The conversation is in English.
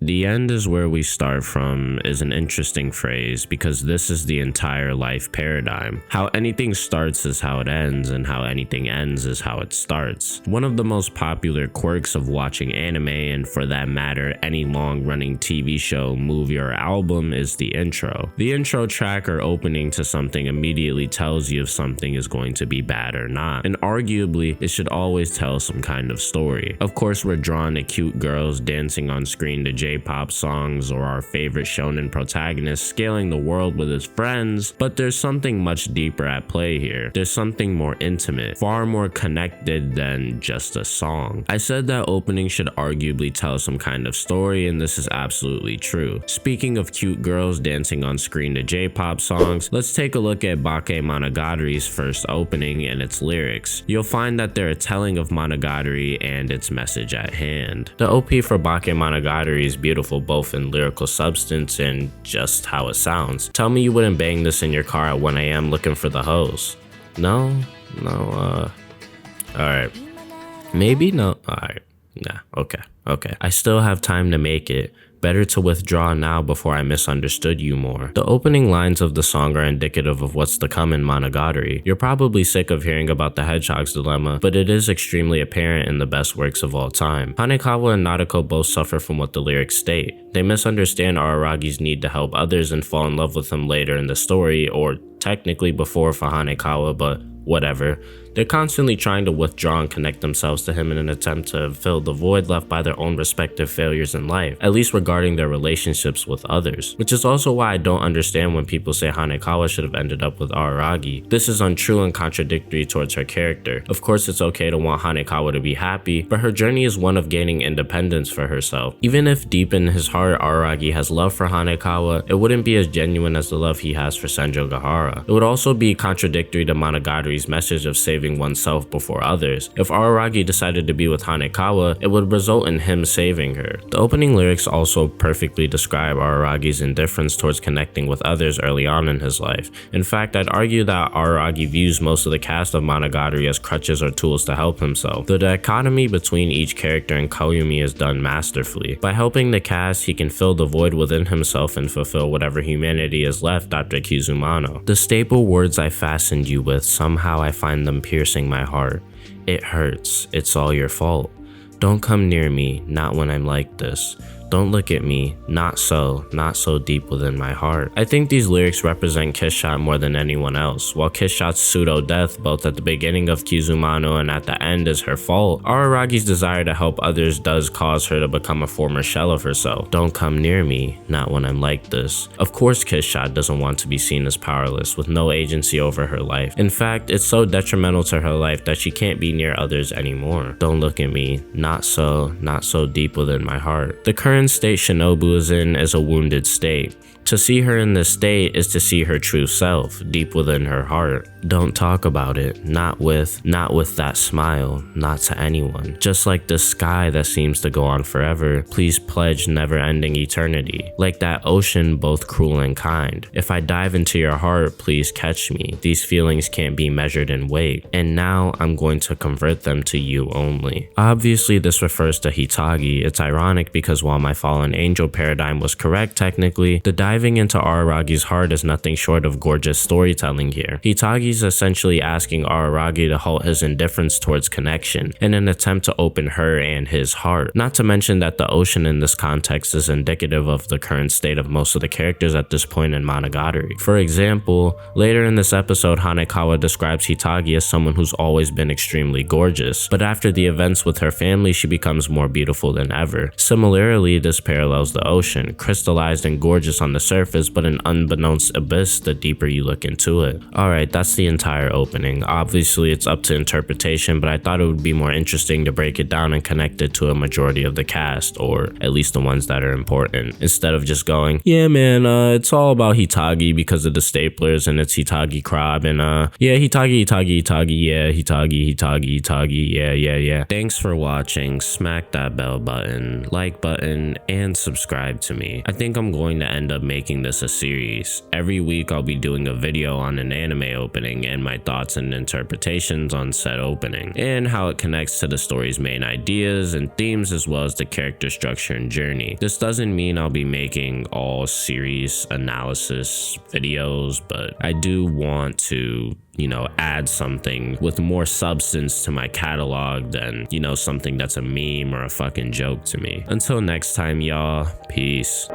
The end is where we start from is an interesting phrase because this is the entire life paradigm. How anything starts is how it ends, and how anything ends is how it starts. One of the most popular quirks of watching anime, and for that matter any long-running TV show, movie, or album, is the intro. The intro track or opening to something immediately tells you if something is going to be bad or not, and arguably it should always tell some kind of story. Of course, we're drawn to cute girls dancing on screen to J-pop songs, or our favorite shonen protagonist scaling the world with his friends, but there's something much deeper at play here. There's something more intimate, far more connected than just a song. I said that opening should arguably tell some kind of story, and this is absolutely true. Speaking of cute girls dancing on screen to J-pop songs, let's take a look at Bakemonogataris' first opening and its lyrics. You'll find that they're a telling of Monogatari and its message at hand. The OP for Bakemonogatari is beautiful both in lyrical substance and just how it sounds. Tell me you wouldn't bang this in your car at 1 AM looking for the hose. No, alright. Maybe no, alright. Nah, okay. I still have time to make it. Better to withdraw now before I misunderstood you more. The opening lines of the song are indicative of what's to come in Monogatari. You're probably sick of hearing about the hedgehog's dilemma, but it is extremely apparent in the best works of all time. Hanekawa and Nadeko both suffer from what the lyrics state. They misunderstand Araragi's need to help others and fall in love with him later in the story, or technically before for Hanekawa, but whatever. They're constantly trying to withdraw and connect themselves to him in an attempt to fill the void left by their own respective failures in life, at least regarding their relationships with others. Which is also why I don't understand when people say Hanekawa should have ended up with Araragi. This is untrue and contradictory towards her character. Of course, it's okay to want Hanekawa to be happy, but her journey is one of gaining independence for herself. Even if deep in his heart Araragi has love for Hanekawa, it wouldn't be as genuine as the love he has for Senjo Gahara. It would also be contradictory to Monogatari's message of saving oneself before others. If Araragi decided to be with Hanekawa, it would result in him saving her. The opening lyrics also perfectly describe Araragi's indifference towards connecting with others early on in his life. In fact, I'd argue that Araragi views most of the cast of Monogatari as crutches or tools to help himself. The dichotomy between each character and Koyumi is done masterfully. By helping the cast, he can fill the void within himself and fulfill whatever humanity is left after Kizumano. The staple words I fastened you with, somehow I find them piercing my heart. It hurts. It's all your fault. Don't come near me, not when I'm like this. Don't look at me, not so deep within my heart. I think these lyrics represent Kissshot more than anyone else. While Kissshot's pseudo-death, both at the beginning of Kizumano and at the end, is her fault, Araragi's desire to help others does cause her to become a former shell of herself. Don't come near me, not when I'm like this. Of course Kissshot doesn't want to be seen as powerless, with no agency over her life. In fact, it's so detrimental to her life that she can't be near others anymore. Don't look at me, not so deep within my heart. The current state Shinobu is in is a wounded state. To see her in this state is to see her true self, deep within her heart. Don't talk about it, not with that smile, not to anyone. Just like the sky that seems to go on forever, please pledge never-ending eternity. Like that ocean, both cruel and kind. If I dive into your heart, please catch me. These feelings can't be measured in weight, and now I'm going to convert them to you only. Obviously, this refers to Hitagi. It's ironic because while my fallen angel paradigm was correct technically, the diving into Araragi's heart is nothing short of gorgeous storytelling here. Hitagi's essentially asking Araragi to halt his indifference towards connection in an attempt to open her and his heart. Not to mention that the ocean in this context is indicative of the current state of most of the characters at this point in Monogatari. For example, later in this episode, Hanekawa describes Hitagi as someone who's always been extremely gorgeous, but after the events with her family, she becomes more beautiful than ever. Similarly, this parallels the ocean, crystallized and gorgeous on the surface, but an unbeknownst abyss the deeper you look into it. Alright, that's the entire opening. Obviously, it's up to interpretation, but I thought it would be more interesting to break it down and connect it to a majority of the cast, or at least the ones that are important, instead of just going, yeah man, it's all about Hitagi because of the staplers, and it's Hitagi Crab, and yeah, Hitagi, yeah, Hitagi, yeah. Thanks for watching. Smack that bell button, like button, and subscribe to me. I think I'm going to end up making making this a series. Every week I'll be doing a video on an anime opening and my thoughts and interpretations on said opening, and how it connects to the story's main ideas and themes as well as the character structure and journey. This doesn't mean I'll be making all series analysis videos, but I do want to, you know, add something with more substance to my catalog than, you know, something that's a meme or a fucking joke to me. Until next time, y'all, peace.